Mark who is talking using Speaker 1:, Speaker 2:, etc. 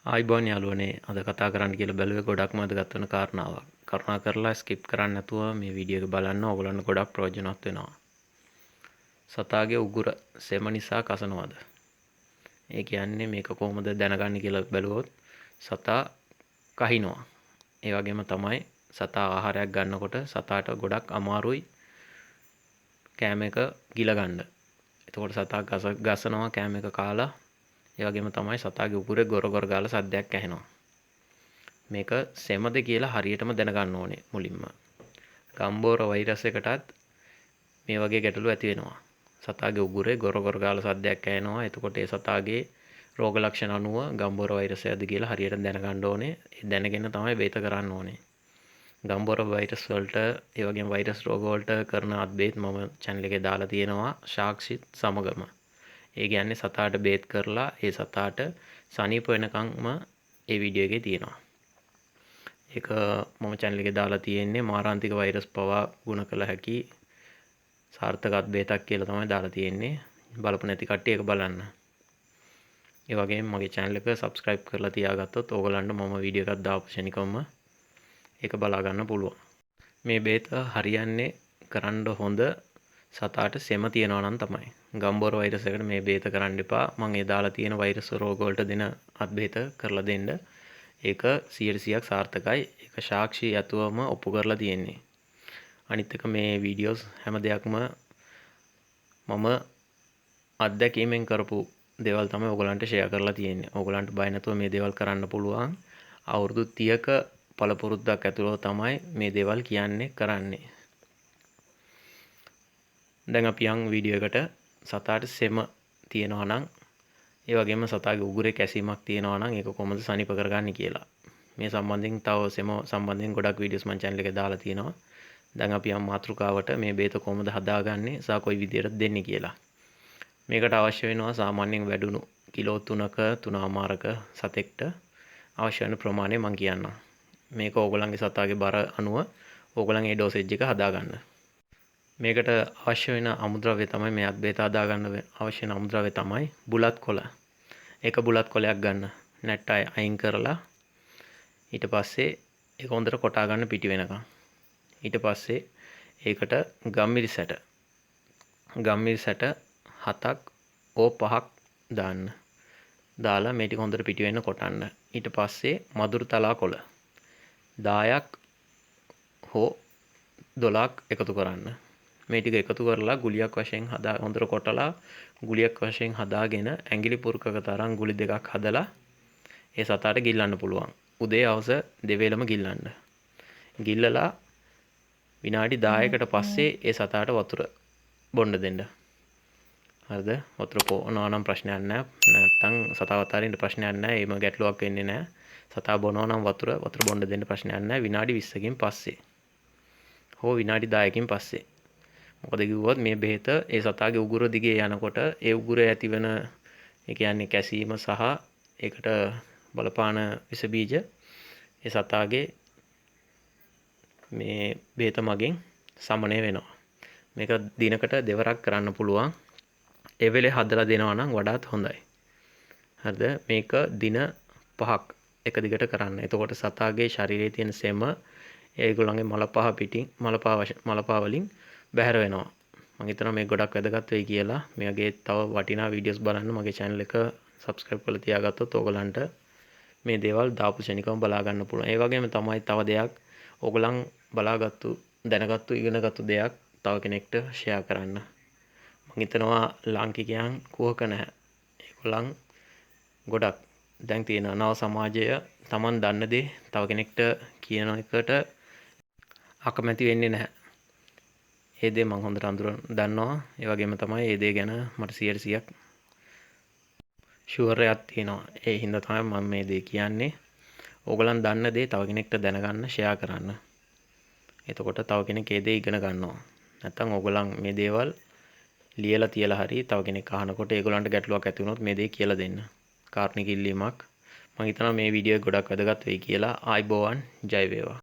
Speaker 1: ආයිබෝන් යාළුවනේ අද කතා කරන්න කියලා බැලුවේ ගොඩක්ම වැදගත් වෙන කාරණාවක්. කරුණාකරලා ස්කිප් කරන්න නැතුව මේ වීඩියෝ එක බලන්න. ඕගොල්ලන්ට ගොඩක් ප්‍රයෝජනවත් වෙනවා. සතාගේ උගුර සෙම නිසා කසනවද? ඒ කියන්නේ මේක කොහොමද දැනගන්නේ කියලා බැලුවොත් සතා කහිනවා. ඒ වගේම තමයි සතා ආහාරයක් ගන්නකොට සතාට ගොඩක් අමාරුයි කෑම එක ගිල ගන්න. එතකොට සතා ගසනවා කෑම එක කාලා. ඒ වගේම තමයි සතාගේ උගුරේ ගොර ගොර ගාලා සද්දයක් ඇහෙනවා. මේක සෙමද කියලා හරියටම දැනගන්න ඕනේ මුලින්ම. ගම්බෝර වෛරස් එකටත් මේ වගේ ගැටලු ඇති වෙනවා. සතාගේ උගුරේ ගොර ගොර ගාලා සද්දයක් ඇහෙනවා. එතකොට ඒ සතාගේ රෝග ලක්ෂණ අනුව ගම්බෝර වෛරසයක්ද කියලා හරියට දැනගන්න ඕනේ. ඒ දැනගෙන තමයි බේත කරන්න ඕනේ. ගම්බෝර වෛරස් වලට ඒ වගේම වෛරස් රෝග වලට කරන අත්බේත් මම channel එකේ දාලා තියෙනවා සාක්ෂිත් සමගම. ඒ කියන්නේ සතාට බේත් කරලා ඒ සතාට සනීප වෙනකන්ම ඒ වීඩියෝ එකේ තියෙනවා. ඒක මම channel එකේ දාලා තියෙන්නේ මාරාන්තික වෛරස් පවා ගුණ කළ හැකි සාර්ථක අත්බේතක් කියලා තමයි දාලා තියෙන්නේ. බලපු නැති කට්ටිය ඒක බලන්න. ඒ වගේම මගේ channel එක subscribe කරලා තියාගත්තොත් ඕගලන්ට මම වීඩියෝ එකක් දාපු ශනිකවම ඒක බලා ගන්න පුළුවන්. මේ බේත හරියන්නේ කරන්න හොඳ සතාට සෙම තියනවා නම් තමයි. ගම්බෝර වෛරස් එකට මේ බේත කරන්න එපා. මම ඒ දාලා තියෙන වෛරස් රෝග වලට දෙන අත්බේත කරලා දෙන්න. ඒක 100%ක් සාර්ථකයි. ඒක සාක්ෂි ඇතුවම ඔප්පු කරලා තියෙන්නේ. අනිත් එක මේ වීඩියෝස් හැම දෙයක්ම මම අත්දැකීමෙන් කරපු දේවල් තමයි ඔයගලන්ට ෂෙයා කරලා තියෙන්නේ. ඔයගලන්ට බය නැතුව මේ දේවල් කරන්න පුළුවන්. අවුරුදු 30ක පළපුරුද්දක් ඇතුළත තමයි මේ දේවල් කියන්නේ කරන්නේ. දැන් අපි යන් වීඩියෝ එකට සතාට සෙම තියෙනවා නම් ඒ වගේම සතාගේ උගුරේ කැසීමක් තියෙනවා නම් ඒක කොහොමද සනීප කරගන්නේ කියලා. මේ සම්බන්ධයෙන් තව සෙම සම්බන්ධයෙන් ගොඩක් වීඩියෝස් මම channel එකේ දාලා තියෙනවා. දැන් අපි යම් මාතෘකාවට මේ බේත කොහොමද හදාගන්නේ සහ කොයි විදිහට දෙන්නේ කියලා. මේකට අවශ්‍ය වෙනවා සාමාන්‍යයෙන් වැඩුණු කිලෝ 3ක 3මාරක සතෙක්ට අවශ්‍ය වෙන ප්‍රමාණය මම කියන්නම්. මේක ඕගොල්ලන්ගේ සතාගේ බර අනුව ඕගොල්ලන් ඒ ඩෝසේජ් එක හදාගන්න. මේකට අවශ්‍ය වෙන අමුද්‍රව්‍ය තමයි මේ අත්බේත හදාගන්න අවශ්‍ය වෙන අමුද්‍රව්‍ය තමයි බුලත් කොළ. ඒක බුලත් කොළයක් ගන්න. නැට්ට අයින් කරලා ඊට පස්සේ ඒක හොඳට කොටා ගන්න පිටි වෙනකන්. ඊට පස්සේ ඒකට ගම්මිරි සැට 7ක් ඕ 5ක් දාන්න. දාලා මේ ටික හොඳට පිටි වෙන්න කොටන්න. ඊට පස්සේ මදුරු තලා කොළ 10ක් හෝ 12ක් එකතු කරන්න. මේ ටික එකතු කරලා ගුලියක් වශයෙන් හොඳට කොටලා ගුලියක් වශයෙන් හදාගෙන ඇඟිලි පුරුකක තරම් ගුලි දෙකක් හදලා ඒ සතාට ගිල්ලන්න පුළුවන්. උදේ හවස දෙවේලම ගිල්ලන්න. ගිල්ලලා විනාඩි 10කට පස්සේ ඒ සතාට වතුර බොන්න දෙන්න. හරිද? වතුර බොනවා නම් ප්‍රශ්නයක් නැහැ. නැත්තම් සතාව අතාරින්න ප්‍රශ්නයක් නැහැ. ඒම ගැටලුවක් වෙන්නේ නැහැ. සතා බොනවා නම් වතුර බොන්න දෙන්න ප්‍රශ්නයක් නැහැ. විනාඩි 20කින් පස්සේ හෝ විනාඩි 10කින් පස්සේ. මොකද කිව්වොත් මේ බෙහෙත ඒ සතාගේ උගුර දිගේ යනකොට ඒ උගුරේ ඇතිවන ඒ කියන්නේ කැසීම සහ ඒකට බලපාන විස බීජ ඒ සතාගේ මේ බෙහෙත මගින් සමනය වෙනවා. මේක දිනකට දෙවරක් කරන්න පුළුවන්. ඒ වෙලේ හදලා දෙනවා නම් වඩාත් හොඳයි. හරිද? මේක දින 5ක් එක දිගට කරන්න. එතකොට සතාගේ ශරීරයේ තියෙන සෙම ඒගොල්ලන්ගේ මලපා වලින් බැහැර වෙනවා. මම හිතනවා මේ ගොඩක් වැදගත් වෙයි කියලා. මේ වගේ තව වටිනා වීඩියෝස් බලන්න මගේ channel එක subscribe කරලා තියාගත්තොත් ඕගලන්ට මේ දේවල් දාපු ශනිකවම බලා ගන්න පුළුවන්. ඒ වගේම තමයි තව දෙයක් ඕගලන් දැනගත්තු ඉගෙනගත්තු දෙයක් තව කෙනෙක්ට share කරන්න. මම හිතනවා ලාංකිකයන් කුහක නැහැ. ඒගොල්ලන් ගොඩක් දැන් තියෙන නව සමාජය Taman දන්න දේ තව කෙනෙක්ට කියන එකට අකමැති වෙන්නේ නැහැ. ඒ දේ මම හොඳට දන්නවා. ඒ වගේම තමයි ඒ දේ ගැන මට 100%ක් ෂුවර් එකක් තියෙනවා. ඒ හින්දා තමයි මම මේ දේ කියන්නේ. ඕගලන් දන්න දේ තව කෙනෙක්ට දැනගන්න ෂෙයා කරන්න. එතකොට තව කෙනෙක් ඒ දේ ඉගෙන ගන්නවා. නැත්තම් ඕගලන් මේ දේවල් ලියලා තියලා හරි තව කෙනෙක් අහනකොට ඒගොල්ලන්ට ගැටලුවක් ඇති වුණොත් මේ දේ කියලා දෙන්න. කාර්නික ඉල්ලීමක්. මම හිතනවා මේ වීඩියෝ එක ගොඩක් වැදගත් වෙයි කියලා. ආයිබෝවන් ජය වේවා.